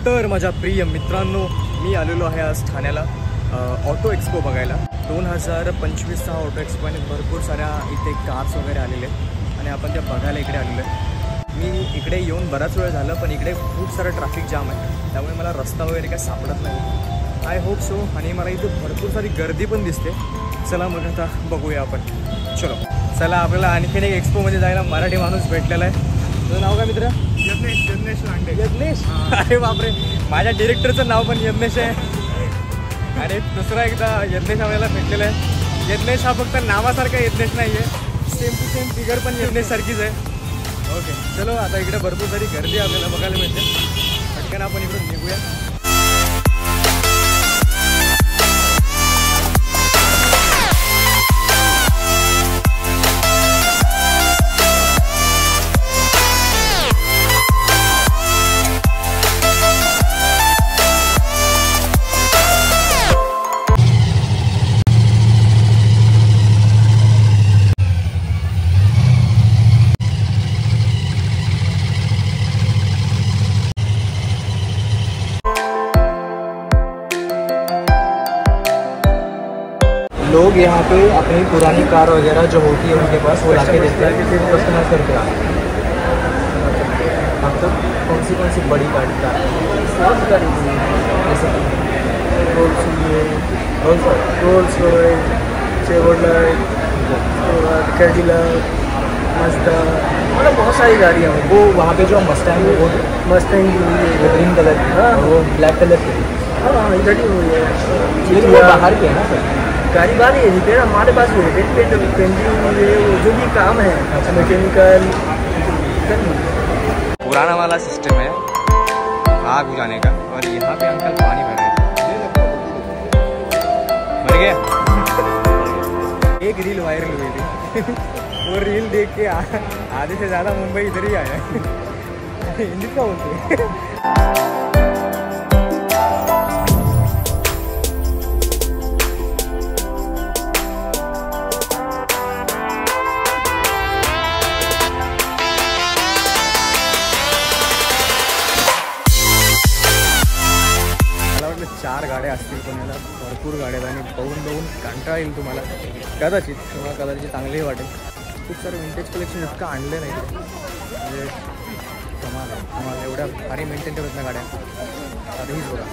तर माझ्या प्रिय मित्रांनो, मी आलेलो आहे आज ठाण्याला ऑटो एक्सपो बघायला. 2025 हा ऑटो एक्सपो आणि भरपूर साऱ्या इथे कार्स वगैरे आलेले आहेत आणि आपण त्या बघायला इकडे आलेलो आहे. मी इकडे येऊन बराच वेळ झालं, पण इकडे खूप सारं ट्रॅफिक जाम आहे, त्यामुळे मला रस्ता वगैरे काय सापडत नाही. I hope so. आणि मला इथे भरपूर सारी गर्दी पण दिसते. चला मग आता बघूया आपण. चलो चला, आपल्याला आणखीन एक एक्सपोमध्ये जायला मराठी माणूस भेटलेला आहे. तुझं नाव काय मित्र? यज्ञेश लांडे. यज्ञेश? अरे बापरे, माझ्या डिरेक्टरचं नाव पण यज्ञेश आहे. आणि दुसरा एकदा यज्ञेश आपल्याला भेटलेला आहे. यज्ञेश हा फक्त नावासारखा यज्ञेश नाही आहे, सेम टू सेम फिगर पण यज्ञेशसारखीच आहे. ओके चलो, आता इकडे भरपूर सारी गर्दी आपल्याला बघायला मिळते. पटकन आपण इकडून निघूया. लोग यहाँ पे अपनी पुरानी कार वगैरह जो होती है उनके पास वो लाके देते हैं, कस्टमाइज करते हैं. अब तक कौन सी बड़ी गाड़ी का गाड़ी जैसे Rolls Royce, Chevrolet, Cadillac, Mazda, मतलब बहुत सारी गाड़ियाँ हैं. वो वहाँ पे जो मस्टैंग है वो ग्रीन कलर की, हाँ वो ब्लैक कलर की. हाँ इधर ही हुई है. ये बाहर की है ना सर? गाड़ी बाहर ही है. रिपेयर हमारे पास भी है. पेंटिंग जो भी काम है मैकेनिकल. पुराना वाला सिस्टम है आग बुझाने का. और यहाँ पे अंकल पानी भर रहे गया. एक रील वायरल हुई थी. वो रील देख के आधे से ज़्यादा मुंबई इधर ही आया. हिंदी का बोलते हैं. चार गाड्या असतील कोणाला, भरपूर गाड्या आणि बघून कंटाळा येईल तुम्हाला कदाचित, किंवा कदाचित चांगलंही वाटेल. खूप सारं विंटेज कलेक्शन इतकं आणलं नाही म्हणजे कमाल आहे. तुम्हाला एवढ्या भारी मेंटेन करत ना गाड्या. आता हीच बघा.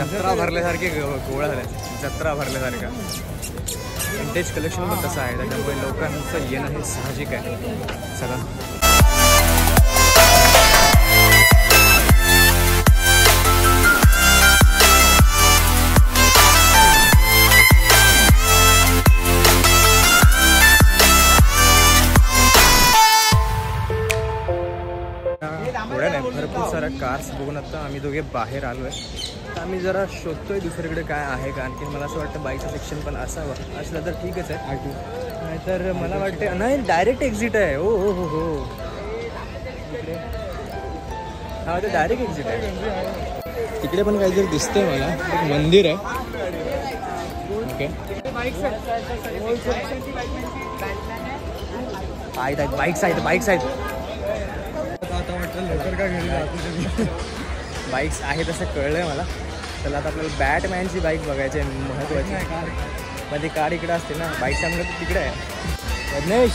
जत्रा भरल्यासारखे गोळा झाल्या. जत्रा भरल्यासारखा विंटेज कलेक्शन पण तसं आहे, त्याच्यामुळे लोकांचं येणं हे साहजिक आहे. चला थोड्या नाही, भरपूर साऱ्या कार्स बघून आता आम्ही दोघे बाहेर आलो आहे. तर आम्ही जरा शोधतोय दुसरीकडे काय आहे का. आणखी मला असं वाटतं बाईकचं सेक्शन पण असावं. असलं तर ठीकच आहे. नाहीतर मला वाटतं नाही, डायरेक्ट एक्झिट आहे. हो हो हो हो इकडे, हा ते डायरेक्ट एक्झिट आहे. तिकडे पण काहीतरी दिसतंय मला, एक मंदिर आहे. ओके बाईक्स आहेत. बाईक्स आहेत असं कळलंय मला. चला आता आपल्याला बॅटमॅनची बाईक बघायची आहे, महत्त्वाची. मग ती कार इकडे असते ना, बाईकचा म्हणजे तिकडे आहे. यज्ञेश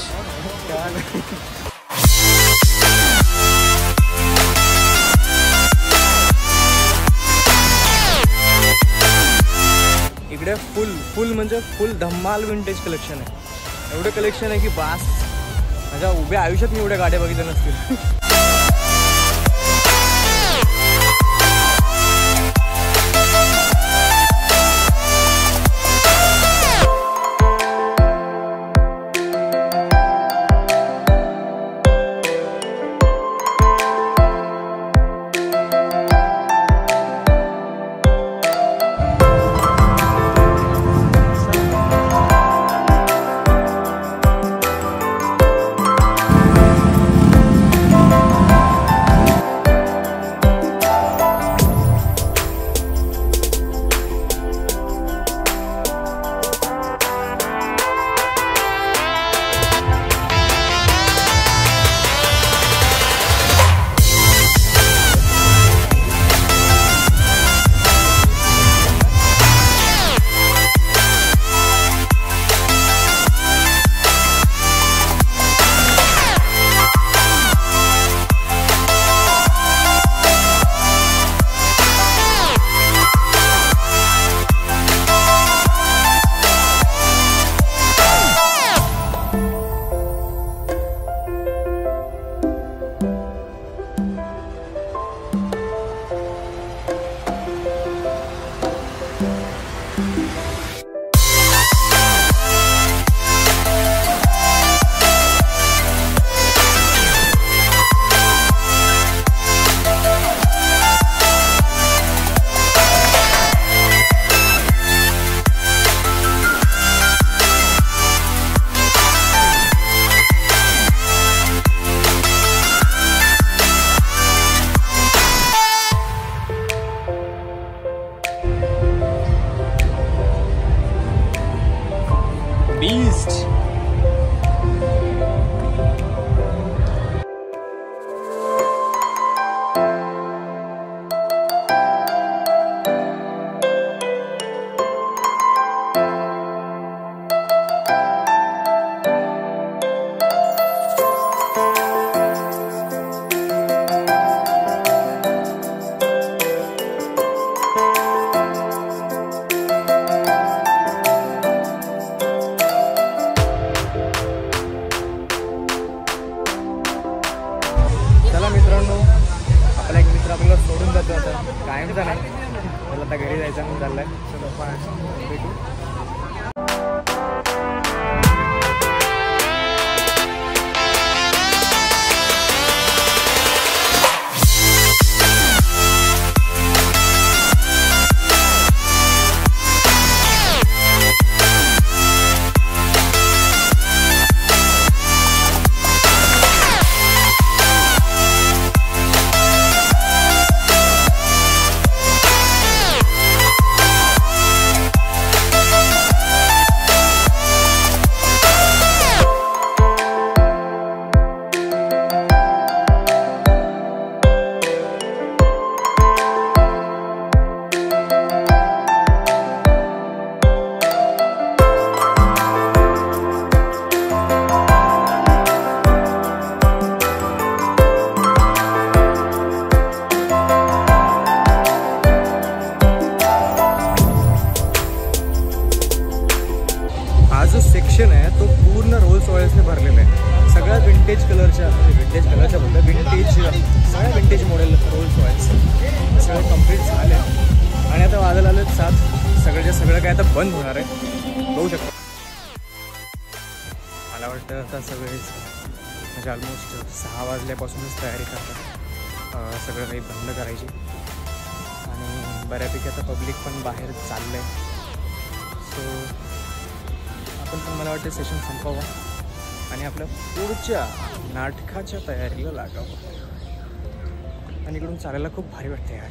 इकडे फुल म्हणजे फुल धम्माल विंटेज कलेक्शन आहे. एवढं कलेक्शन आहे की बास, माझ्या उभ्या आयुष्यात मी एवढ्या गाड्या बघितल्या नसतील. मच. चला मित्रांनो, आपला एक मित्र आपल्याला सोडून जातो आता, कायमचा नाही, त्याला आता घरी जायचं म्हणून चाललंय. चलो भेटू. जो सेक्शन आहे तो पूर्ण रोल्स रॉयल्सने भरलेला आहे. सगळ्या विंटेज कलरच्या बोलतो विंटेज, सगळ्या विंटेज मॉडेल रोल्स रॉयल्स सगळे कंप्लीट झाले. आणि आता वाजत आलं 7. सगळं काय आता बंद होणार आहे, बघू शकतो. मला वाटतं आता सगळेच म्हणजे ऑलमोस्ट 6 वाजल्यापासूनच तयारी करतात सगळं काही बंद करायची. आणि बऱ्यापैकी आता पब्लिक पण बाहेर चाललं आहे. सो आपण पण मला वाटतं सेशन संपवावं आणि आपल्या पुढच्या नाटकाच्या तयारीला लागावं. आणि इकडून चालायला खूप भारी वाटते यार.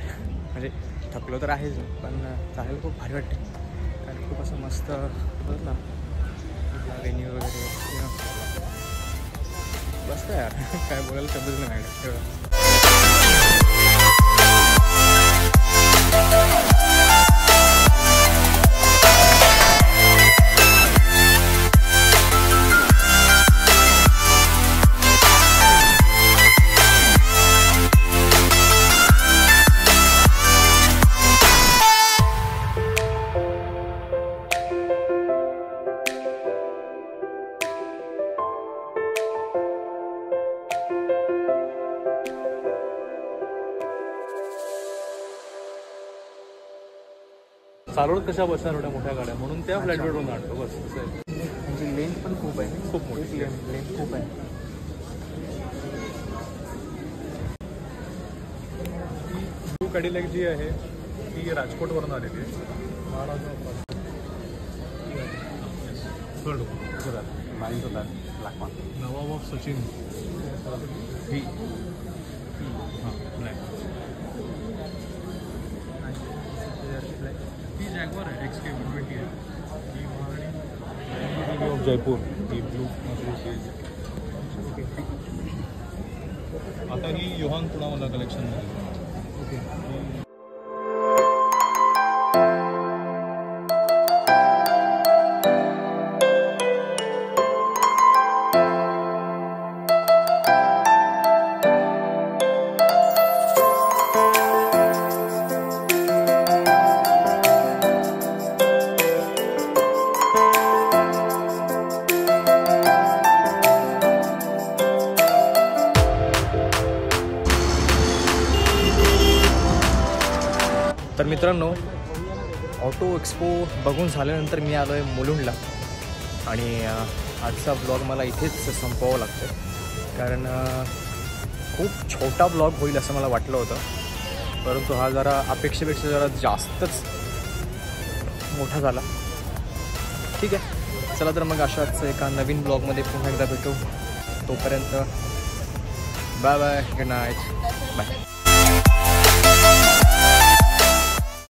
म्हणजे थकलो तर आहेच, पण चालायला खूप भारी वाटते. कारण खूप असं मस्त बघ ना वेन्यू वगैरे. बस काय यार, काय बोलायला शब्दच नाही मॅडम. चालवत कशा बसणार एवढ्या मोठ्या गाड्या, म्हणून त्या फ्लॅटबेडवरून आणतो बस. असं आहे. म्हणजे लेंथ पण खूप आहे, खूप मोठी लेंथ खूप आहे. ब्लू कॅडिलॅक जी आहे ती राजकोटवरून आलेली आहे. नवाब ऑफ सचिन ही ती जॅगवार आहे, XK120 आहे. ही ऑफ जयपूर, ही ब्लू. आता ही योहान पुणावाला कलेक्शनमध्ये. ओके. तर मित्रांनो, ऑटो एक्सपो बघून झाल्यानंतर मी आलो आहे मुलुंडला. आणि आजचा ब्लॉग मला इथेच संपवावं लागतं, कारण खूप छोटा ब्लॉग होईल असं मला वाटलं होतं. परंतु हा जरा अपेक्षेपेक्षा जरा जास्तच मोठा झाला. ठीक आहे, चला तर मग अशाच एका नवीन ब्लॉगमध्ये पुन्हा एकदा भेटू. तोपर्यंत bye bye, good night, bye.